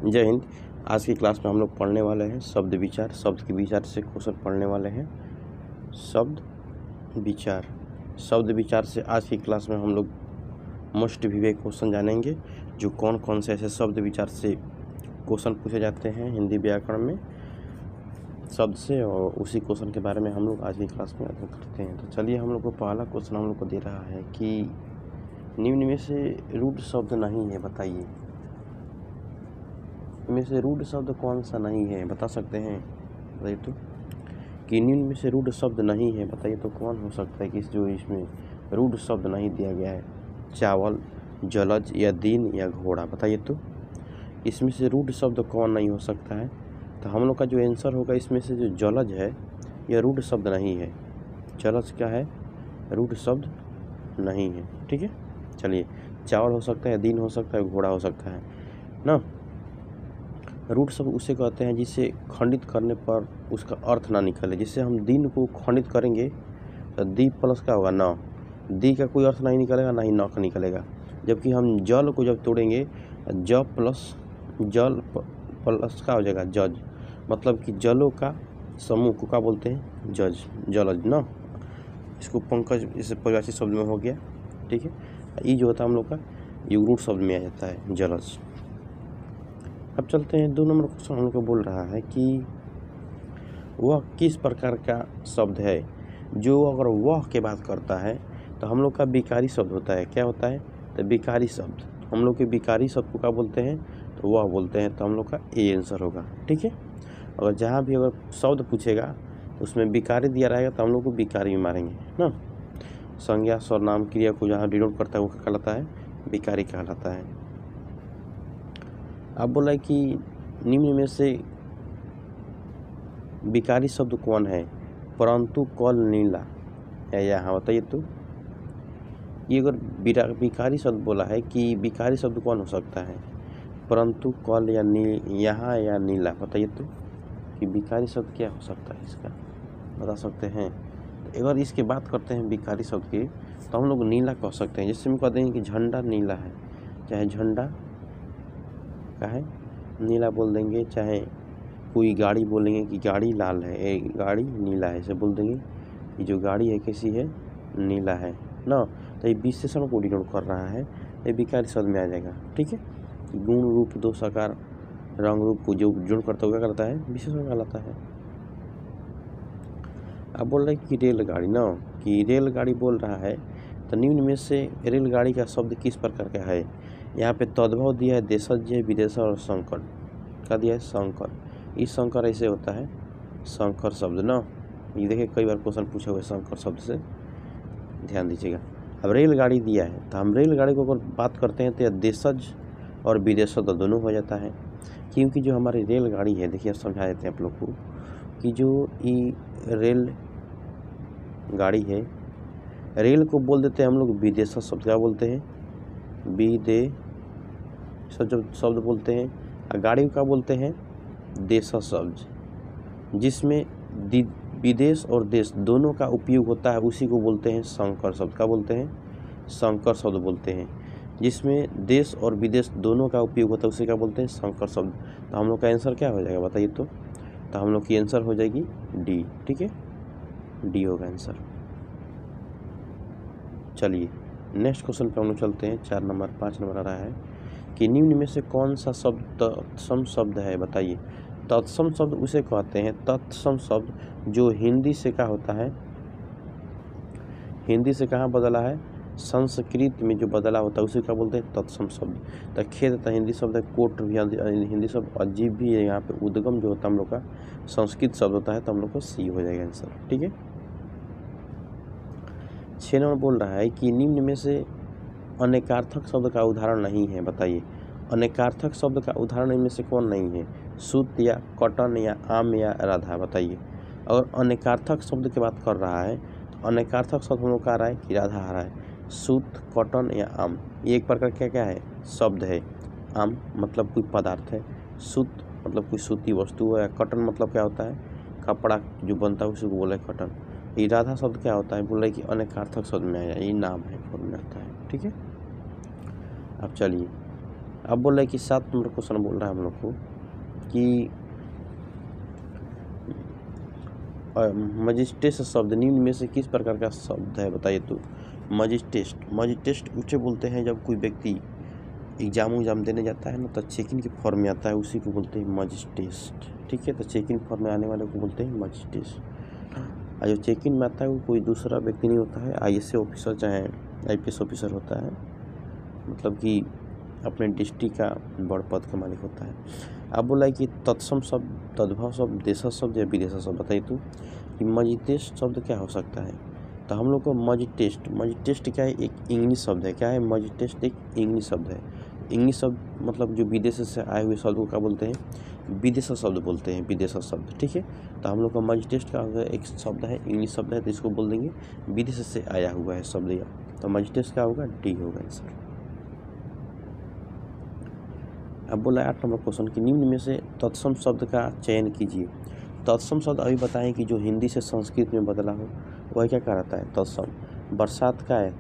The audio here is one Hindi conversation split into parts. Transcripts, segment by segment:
जय हिंद। आज की क्लास में हम लोग पढ़ने वाले हैं शब्द विचार। शब्द के विचार से क्वेश्चन पढ़ने वाले हैं। शब्द विचार से आज की क्लास में हम लोग मोस्ट विवेक क्वेश्चन जानेंगे, जो कौन कौन से ऐसे शब्द विचार से क्वेश्चन पूछे जाते हैं हिंदी व्याकरण में शब्द से, और उसी क्वेश्चन के बारे में हम लोग आज की क्लास में अध्ययन करते हैं। तो चलिए, हम लोग को पहला क्वेश्चन हम लोग को दे रहा है कि निम्न में से रूढ़ शब्द नहीं है, बताइए। इनमें से रूढ़ शब्द कौन सा नहीं है, बता सकते हैं? बताइए तो, कि निम्न में से रूढ़ शब्द नहीं है, बताइए तो कौन हो सकता है कि जो इसमें रूढ़ शब्द नहीं दिया गया है? चावल, जलज या दीन या घोड़ा, बताइए तो इसमें से रूढ़ शब्द कौन नहीं हो सकता है? तो हम लोग का जो आंसर होगा इसमें से जो जलज है यह रूढ़ शब्द नहीं है। जलज क्या है? रूढ़ शब्द नहीं है। ठीक है, चलिए, चावल हो सकता है, दीन हो सकता है, घोड़ा हो सकता है ना। रूढ़ शब्द उसे कहते हैं जिसे खंडित करने पर उसका अर्थ ना निकले। जिससे हम दीन को खंडित करेंगे तो दी प्लस क्या होगा? न। दी का कोई अर्थ नहीं निकलेगा, ना ही न का निकलेगा। जबकि हम जल को जब तोड़ेंगे, ज प्लस जल प्लस का हो जाएगा जज, मतलब कि जलों का समूह को क्या बोलते हैं? जज, जलज ना। इसको पंकज इस परिभाषित शब्द में हो गया। ठीक है, ये जो होता है हम लोग का ये रूढ़ शब्द में आ जाता है, जलज। अब चलते हैं 2 नंबर क्वेश्चन। हम लोग को बोल रहा है कि वह किस प्रकार का शब्द है जो अगर वह के बात करता है तो हम लोग का विकारी शब्द होता है। क्या होता है? तो विकारी शब्द। हम लोग के विकारी शब्द को क्या बोलते हैं? तो वह बोलते हैं। तो हम लोग का ए आंसर होगा। ठीक है, और जहाँ भी अगर शब्द पूछेगा तो उसमें विकारी दिया रहेगा तो हम लोग को विकारी में मारेंगे ना। संज्ञा, सर्वनाम, क्रिया को जहाँ डिनोट करता है वो क्या कहलाता है? विकारी कहलाता है। अब बोला है कि निम्न में से विकारी शब्द कौन है? परंतु, कल, नीला या यहाँ, बताइए तो। ये अगर विकारी शब्द बोला है कि विकारी शब्द कौन हो सकता है? परंतु, कल या यहाँ या नीला, बताइए तो कि विकारी शब्द क्या हो सकता है इसका, बता सकते हैं? तो अगर इसके बात करते हैं विकारी शब्द की तो हम लोग नीला कह सकते हैं। जैसे हम कहते हैं कि झंडा नीला है, चाहे झंडा का है नीला बोल देंगे, चाहे कोई गाड़ी बोलेंगे कि गाड़ी लाल है, गाड़ी नीला है, ऐसे बोल देंगे कि जो गाड़ी है कैसी है? नीला है ना। तो ये विशेषण को डिनोट कर रहा है, ये विकारी शब्द में आ जाएगा। ठीक है, गुण, रूप, दोष, आकार, रंग, रूप को जो जुड़ करता है क्या करता है? विशेषण कहलाता है। अब बोल रहे हैं कि रेलगाड़ी ना, कि रेलगाड़ी बोल रहा है तो निम्न में से रेलगाड़ी का शब्द किस प्रकार का है? यहाँ पे तद्भव दिया है, देशज, विदेश और संकर का दिया है, संकर। इस संकर ऐसे होता है संकर शब्द ना। ये देखिए कई बार क्वेश्चन पूछा हुआ है संकर शब्द से, ध्यान दीजिएगा। अब रेलगाड़ी दिया है तो हम रेलगाड़ी को अगर बात करते हैं तो देशज और विदेशज दोनों हो जाता है। क्योंकि जो हमारी रेलगाड़ी है, देखिए समझा देते हैं आप लोग को कि जो ये रेल गाड़ी है, रेल को बोल देते हैं हम लोग विदेशज शब्द। क्या बोलते हैं? विदेश शब्द बोलते हैं। और गाड़ी को क्या बोलते हैं? देशज शब्द। जिसमें विदेश और देश दोनों का उपयोग होता है उसी को बोलते हैं संकर शब्द। क्या बोलते हैं? संकर शब्द बोलते हैं। जिसमें देश और विदेश दोनों का उपयोग होता है उसे क्या बोलते हैं? संकर शब्द। तो हम लोग का आंसर क्या हो जाएगा, बताइए तो? तो हम लोग की आंसर हो जाएगी डी। ठीक है, डी होगा आंसर। चलिए, नेक्स्ट क्वेश्चन पे हम लोग चलते हैं। 5 नंबर आ रहा है कि निम्न में से कौन सा शब्द तत्सम शब्द है, बताइए। तत्सम शब्द उसे कहते हैं, तत्सम शब्द जो हिंदी से क्या होता है? हिंदी से कहाँ बदला है? संस्कृत में जो बदला होता है उसे क्या बोलते हैं? तत्सम शब्द। तो खेत था हिंदी शब्द है, कोट भी हिंदी शब्द, अजीब भी है। यहाँ पे उद्गम जो होता है हम लोग का संस्कृत शब्द होता है, तो हम लोग को सी हो जाएगा आंसर। ठीक है, 6 नंबर बोल रहा है कि निम्न में से अनेकार्थक शब्द का उदाहरण नहीं है, बताइए। अनेकार्थक शब्द का उदाहरण इनमें से कौन नहीं है? सूत या कॉटन या आम या राधा, बताइए। अगर अनेकार्थक शब्द की बात कर रहा है तो अनेकार्थक शब्द हम लोग का आ रहा है कि राधा आ रहा है। सूत, कॉटन या आम, ये एक प्रकार क्या क्या है? शब्द है। आम मतलब कोई पदार्थ है, सूत मतलब कोई सूती वस्तु है, कॉटन मतलब क्या होता है? कपड़ा जो बनता है उसी को बोला है कॉटन। ये राधा शब्द क्या होता है? बोल रहे कि अनेकार्थक शब्द में आया, ये नाम है, फॉर्म में आता है। ठीक है, अब चलिए अब बोल रहा है कि 7 नंबर क्वेश्चन बोल रहा है हम लोग को कि मजिस्ट्रेट शब्द निम्न में से किस प्रकार का शब्द है, बताइए। तो मजिस्ट्रेट उसे बोलते हैं जब कोई व्यक्ति एग्जाम देने जाता है ना, तो चेक इन के फॉर्म में आता है, उसी को बोलते हैं मजिस्ट्रेट। ठीक है, तो चेक इन फॉर्म में आने वाले को बोलते हैं मजिस्ट्रेट। और जो चेक इन में आता है वो कोई दूसरा व्यक्ति नहीं होता है, IAS ऑफिसर चाहे IPS ऑफिसर होता है, मतलब कि अपने डिस्ट्रिक्ट का बड़ पद का मालिक होता है। अब बोला है कि तत्सम शब्द, तद्भव शब्द, देशज शब्द या विदेशज शब्द, बताइए तो कि मजिस्ट्रेट शब्द क्या हो सकता है। तो हम लोग को मजिस्ट्रेट क्या है, एक इंग्लिश शब्द है। क्या है, मजिस्ट्रेट एक इंग्लिश शब्द है। इंग्लिश शब्द मतलब जो विदेश से आए हुए शब्द को क्या बोलते हैं, विदेशज शब्द बोलते हैं, विदेशज शब्द। ठीक है, तो हम लोग का मजिस्ट्रेट का एक शब्द है, इंग्लिश शब्द है, तो इसको बोल देंगे विदेश से आया हुआ है शब्द या, तो मजिस्ट्रेट क्या होगा, डी होगा आंसर। अब बोला 8 नंबर क्वेश्चन कि निम्न में से तत्सम शब्द का चयन कीजिए। तत्सम शब्द अभी बताएं कि जो हिंदी से संस्कृत में बदला हो, वह क्या कहलाता है, तत्सम। बरसात का है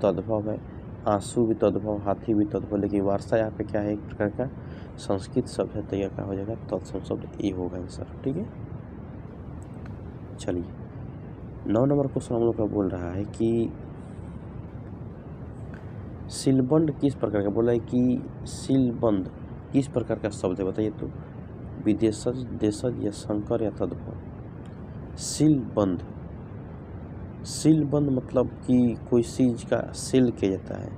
तद्भव है, आंसू भी तद्भव, हाथी भी तद्भव, लेकिन वर्षा यहाँ पे क्या है, एक प्रकार का संस्कृत शब्द है, तो यह क्या हो जाएगा, तत्सम शब्द ए होगा आंसर। ठीक है, चलिए 9 नंबर क्वेश्चन हम लोग का बोल रहा है कि सीलबंद किस प्रकार का, बोला है कि सीलबंद किस प्रकार का शब्द है, बताइए तो विदेशज, देशज या संकर या तद्भव। सीलबंद मतलब कि कोई चीज़ का सेल किया जाता है।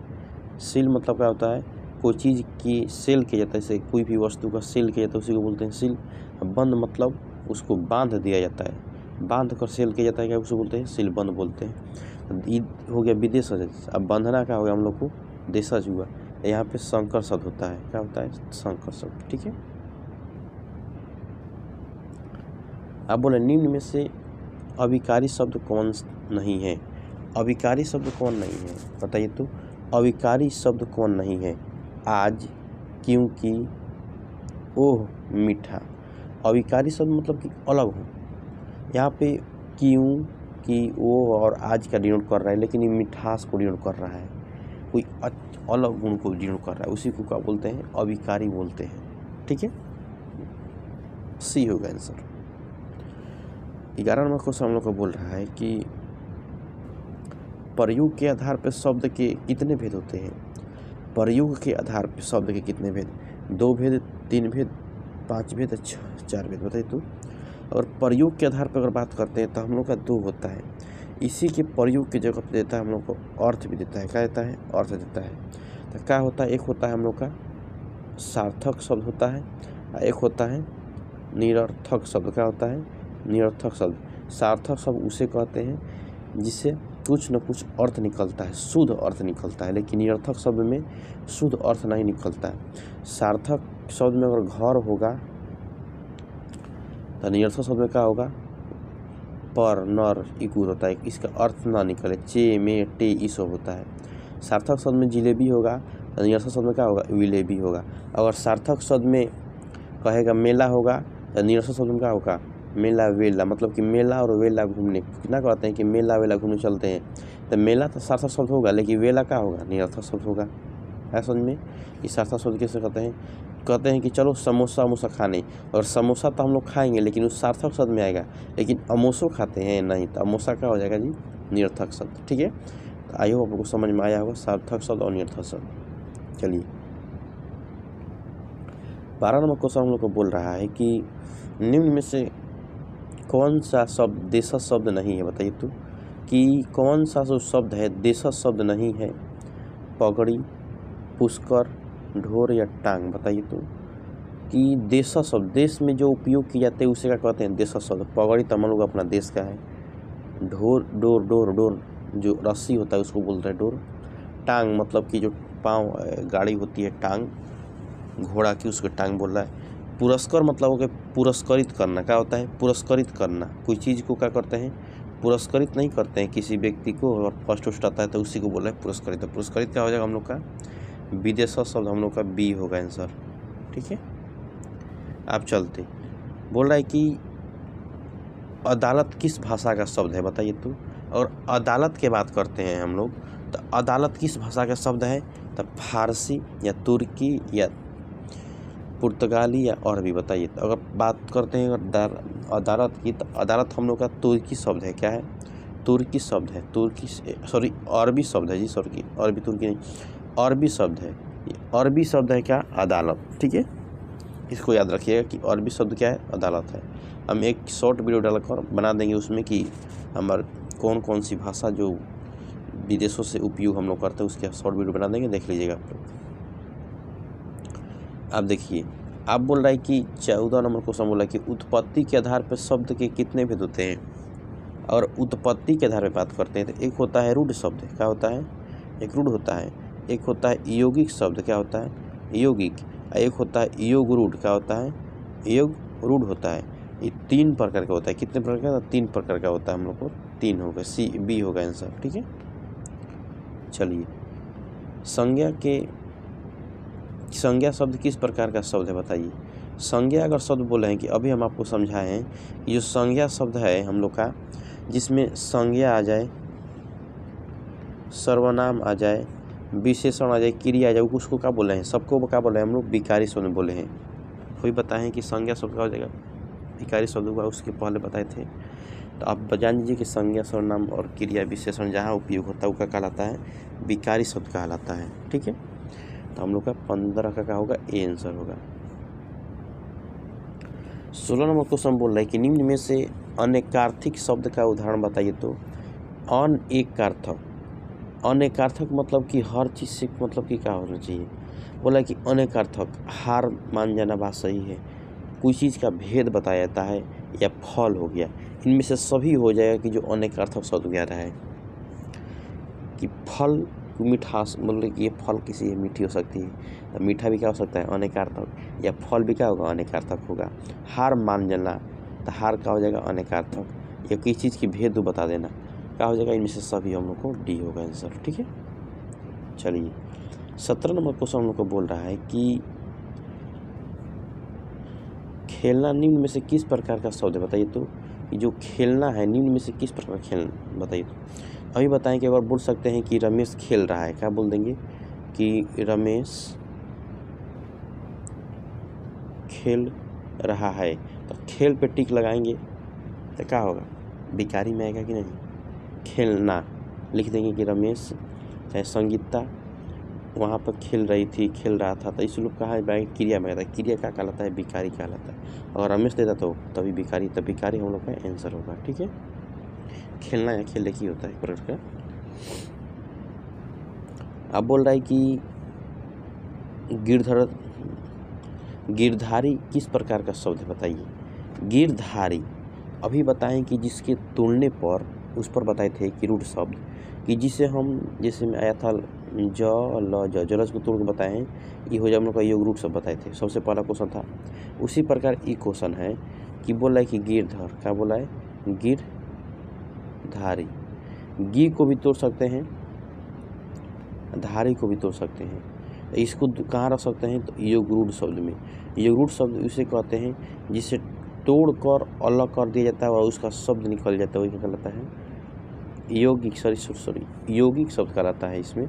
सील मतलब क्या होता है, कोई चीज़ की सेल किया जाता है, जैसे कोई भी वस्तु का सेल किया जाता है, उसी को बोलते हैं सील। बंद मतलब उसको बांध दिया जाता है, बांध कर सेल किया जाता है, क्या उसको बोलते हैं, सीलबंद बोलते हैं। ये हो गया विदेशज। अब बंधना क्या हो गया हम लोग को, देशज हुआ। यहाँ पे संकर शब्द होता है, क्या होता है, संकर शब्द। ठीक है, अब बोले निम्न में से अभिकारी शब्द कौन नहीं है। अभिकारी शब्द कौन नहीं है, बताइए तो अभिकारी शब्द कौन नहीं है। आज, क्योंकि, ओह, मीठा। अभिकारी शब्द मतलब कि अलग हो। यहाँ पे क्यों, कि, वो और आज का डिनोट कर रहा है, लेकिन ये मिठास को डिनोट कर रहा है, कोई अलग गुण को डिनोट कर रहा है, उसी को क्या बोलते हैं, अभिकारी बोलते हैं। ठीक है, सी होगा आंसर। 11 नंबर क्वेश्चन हम लोग को बोल रहा है कि प्रयोग के आधार पर शब्द के कितने भेद होते हैं। प्रयोग के आधार पर शब्द के कितने भेद, 2 भेद, 3 भेद, 5 भेद, 4 भेद, बताइए तो। और प्रयोग के आधार पर अगर बात करते हैं तो हम लोग का 2 होता है। इसी के प्रयोग की जगह पर देता है हम लोग को अर्थ भी देता है, क्या देता है, अर्थ देता है। तो क्या होता है, एक होता है हम लोग का सार्थक शब्द होता है, एक होता है निरर्थक शब्द। क्या होता है, निरर्थक शब्द। सार्थक शब्द उसे कहते हैं जिससे कुछ न कुछ अर्थ निकलता है, शुद्ध अर्थ निकलता है, लेकिन निरर्थक शब्द में शुद्ध अर्थ नहीं निकलता है। सार्थक शब्द में अगर घर होगा तो निरर्थक शब्द में क्या होगा, पर, नर, इकुर होता है, इसका अर्थ ना निकले, चे, में, टे, ई सब होता है। सार्थक शब्द में जिलेबी होगा तो निरर्थक शब्द में क्या होगा, विलेबी होगा। अगर सार्थक शब्द में कहेगा मेला होगा तो निरर्थक शब्द में क्या होगा, मेला वेला, मतलब कि मेला और वेला घूमने, कितना कहते हैं कि मेला वेला घूमने चलते हैं, तो मेला तो सार्थक शब्द होगा, लेकिन वेला क्या होगा, निरर्थक शब्द होगा। है समझ में, कि सार्थक शब्द कैसे कहते हैं कि चलो समोसा खाने, और समोसा तो हम लोग खाएंगे लेकिन उस सार्थक शब्द में आएगा, लेकिन अमोसो खाते हैं नहीं, तो अमोसा क्या हो जाएगा जी, निरर्थक शब्द। ठीक है, तो आई होप आपको समझ में आया होगा सार्थक शब्द और निरर्थक शब्द। चलिए 12 नंबर क्वेश्चन हम लोग को बोल रहा है कि निम्न में से कौन सा शब्द देशज शब्द नहीं है, बताइए तो कि कौन सा जो शब्द है देशज शब्द नहीं है। पगड़ी, पुष्कर, ढोर या टांग, बताइए तो कि देशज शब्द, देश में जो उपयोग किए जाते हैं उसे क्या कहते हैं, देशज शब्द। पगड़ी तो हम लोग अपना देश का है। डोर जो रस्सी होता है उसको बोलते हैं डोर। टांग मतलब कि जो पाँव गाड़ी होती है, टांग घोड़ा की, उसको टांग बोल रहा है। पुरस्कार मतलब हो गया पुरस्कृत करना, क्या होता है, पुरस्कृत करना। कोई चीज़ को क्या करते हैं, पुरस्कृत नहीं करते हैं किसी व्यक्ति को, और फर्स्ट आता है तो उसी को बोल रहा है पुरस्कृत। तो पुरस्कृत क्या हो जाएगा हम लोग का, विदेशज शब्द हम लोग का बी होगा आंसर। ठीक है, आप चलते बोल रहा है कि अदालत किस भाषा का शब्द है, बताइए तो। और अदालत की बात करते हैं हम लोग, तो अदालत किस भाषा का शब्द है? तो फारसी या तुर्की या पुर्तगाली या और भी बताइए। तो अगर बात करते हैं अदालत की, तो अदालत हम लोग का तुर्की शब्द है। क्या है? तुर्की शब्द है। अरबी शब्द है जी, सॉरी अरबी तुर्की नहीं, अरबी शब्द है। अरबी शब्द है क्या? अदालत। ठीक है, इसको याद रखिएगा कि अरबी शब्द क्या है? अदालत है। हम एक शॉर्ट वीडियो डालकर बना देंगे उसमें कि हमारे कौन कौन सी भाषा जो विदेशों से उपयोग हम लोग करते हैं, उसके शॉर्ट वीडियो बना देंगे, देख लीजिएगा आप लोग। अब देखिए, आप बोल रहा है कि 14 नंबर क्वेश्चन बोला कि उत्पत्ति के आधार पर शब्द के कितने भेद होते हैं? और उत्पत्ति के आधार पर बात करते हैं तो एक होता है रूढ़ शब्द। क्या होता है? एक रूढ़ होता है। एक होता है यौगिक शब्द। क्या होता है? यौगिक। एक होता है योग रूढ़। क्या होता है? योग रूढ़ होता है। ये 3 प्रकार का होता है। कितने प्रकार का? 3 प्रकार का होता है। हम लोग को 3 होगा, सी बी होगा आंसर। ठीक है, चलिए, संज्ञा शब्द किस प्रकार का शब्द है बताइए। संज्ञा अगर शब्द बोले हैं कि अभी हम आपको समझाए हैं, ये जो संज्ञा शब्द है हम लोग का, जिसमें संज्ञा आ जाए, सर्वनाम आ जाए, विशेषण आ जाए, क्रिया आ जाए, उसको क्या बोले हैं? सबको क्या बोले हैं हम लोग? विकारी शब्द बोले हैं। कोई बताएं कि संज्ञा शब्द का हो जाएगा विकारी शब्द हुआ, उसके पहले बताए थे। तो आप जान लीजिए कि संज्ञा, सर्वनाम और क्रिया विशेषण जहाँ उपयोग होता है वो क्या कहलाता है? विकारी शब्द कहलाता है। ठीक है, तो हम लोग का 15 का क्या होगा? ए आंसर होगा। 16 नंबर क्वेश्चन बोल रहा है कि निम्न में से अनेकार्थिक शब्द का उदाहरण बताइए। तो अनेकार्थक, अनेकार्थक मतलब कि हर चीज़ से मतलब कि क्या होना चाहिए? बोला कि अनेकार्थक हार मान जाना बात सही है, कोई चीज़ का भेद बताया जाता है, या फल हो गया, इनमें से सभी हो जाएगा कि जो अनेकार्थक शब्द वगैरह है। कि फल मिठास, मतलब कि ये फल किसी मीठी हो सकती है, तो मीठा भी क्या हो सकता है? अनेकार्थक। या फल भी क्या होगा? अनेकार्थक होगा। हार मान जाना, तो हार क्या हो जाएगा? अनेकार्थक। या किसी चीज़ की भेद बता देना, क्या हो जाएगा? इनमें से सभी हम लोग को डी होगा आंसर। ठीक है, चलिए, 17 नंबर क्वेश्चन हम लोग को बोल रहा है कि खेलना निम्न में से किस प्रकार का शब्द है बताइए। तो जो खेलना है निम्न में से किस प्रकार का खेलना बताइए। तो अभी बताएं कि अगर बोल सकते हैं कि रमेश खेल रहा है, क्या बोल देंगे? कि रमेश खेल रहा है, तो खेल पे टिक लगाएंगे तो क्या होगा? विकारी में आएगा कि नहीं? खेलना लिख देंगे कि रमेश, चाहे संगीता वहाँ पर खेल रही थी, खेल रहा था, तो इस लोग कहा है क्रिया में आता है। क्रिया क्या कहलाता है? विकारी कहलाता है। अगर रमेश देता तो तभी विकारी, तब विकारी हम लोग का आंसर होगा। ठीक है, खेलना या खेल एक ही होता है प्रकार का। अब बोल रहा है कि गिरधारी किस प्रकार का शब्द है बताइए। गिरधारी अभी बताएं कि जिसके तुलने पर उस पर बताए थे कि रूढ़ शब्द, कि जिसे हम जैसे में आया था जलज को तोड़ के बताए हैं, ये हो जाए हम लोग का योग रूट सब बताए थे। सबसे पहला क्वेश्चन था। उसी प्रकार ये क्वेश्चन है कि बोला है कि गिरधर, क्या बोला है? गिरधारी। गी को भी तोड़ सकते हैं, धारी को भी तोड़ सकते हैं। इसको कहाँ रख सकते हैं? तो योग रूढ़ शब्द में। योग रूढ़ शब्द उसे कहते हैं जिसे तोड़कर अलग कर दिया जाता है और उसका शब्द निकल जाता है, वही क्या कहलाता है? यौगिक यौगिक शब्द कहलाता है इसमें।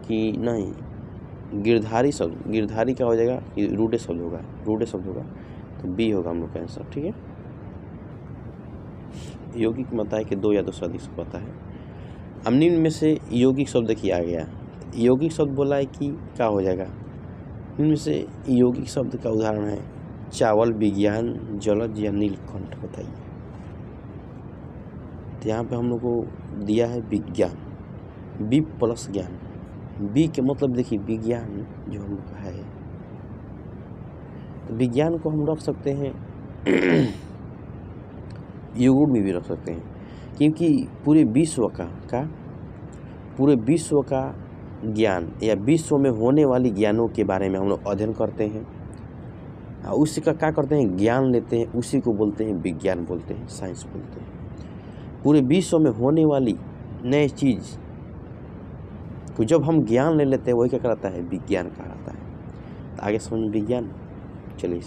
कि नहीं, गिरधारी शब्द, गिरधारी क्या हो जाएगा? रूढ़ शब्द होगा, रूढ़ शब्द होगा, तो बी होगा हम लोग का आंसर। ठीक है, यौगिक मत है कि 2 या 2 से अधिक शब्द पता है। अब निम्न में से यौगिक शब्द किया गया, यौगिक शब्द बोला है कि क्या हो जाएगा? इनमें से यौगिक शब्द का उदाहरण है चावल, विज्ञान, जलज या नीलकंठ बताइए। तो यहाँ पे हम लोग को दिया है विज्ञान, बी प्लस ज्ञान। बी के मतलब देखिए विज्ञान जो हम लोग का है, तो विज्ञान को हम रख सकते हैं योग में भी रख सकते हैं, क्योंकि पूरे विश्व का ज्ञान या विश्व में होने वाली ज्ञानों के बारे में हम लोग अध्ययन करते हैं, उसी का क्या करते हैं? ज्ञान लेते हैं, उसी को बोलते हैं विज्ञान, बोलते हैं साइंस बोलते हैं। पूरे विश्व में होने वाली नई चीज़ को जब हम ज्ञान ले लेते हैं, वही क्या कहलाता है? विज्ञान कहलाता है। तो आगे समझ विज्ञान। चलिए,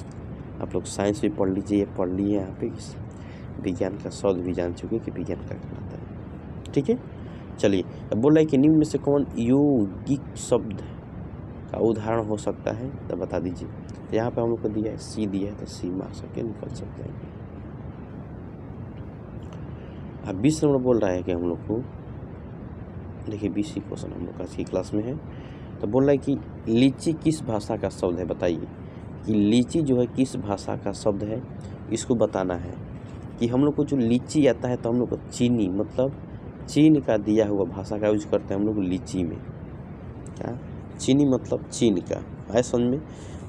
आप लोग साइंस भी पढ़ लीजिए, पढ़ लिए यहाँ पे विज्ञान का शब्द भी जान चुके कि विज्ञान क्या कहलाता है। ठीक है। चलिए अब बोल रहा है कि निम्न में से कौन यौगिक शब्द का उदाहरण हो सकता है, तो बता दीजिए। तो यहाँ पे हम लोग को दिया है सी, दिया है तो सी मार सके निकल सकते हैं। अब 20 नंबर बोल रहा है कि हम लोग को देखिए 20 ही क्वेश्चन हम लोग आज की क्लास में है। तो बोल रहा है कि लीची किस भाषा का शब्द है, बताइए कि लीची जो है किस भाषा का शब्द है, इसको बताना है। कि हम लोग को जो लीची आता है तो हम लोग को चीनी मतलब चीन का दिया हुआ भाषा का यूज करते हैं हम लोग लीची में। क्या चीनी मतलब चीन का है समझ में।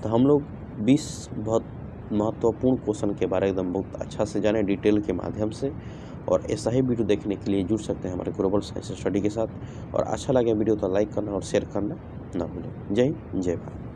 तो हम लोग 20 बहुत महत्वपूर्ण क्वेश्चन के बारे में एकदम बहुत अच्छा से जाने डिटेल के माध्यम से। और ऐसा ही वीडियो देखने के लिए जुड़ सकते हैं हमारे ग्लोबल साइंस स्टडी के साथ। और अच्छा लगे वीडियो तो लाइक करना और शेयर करना ना भूलें। जय हिंद, जय भारत।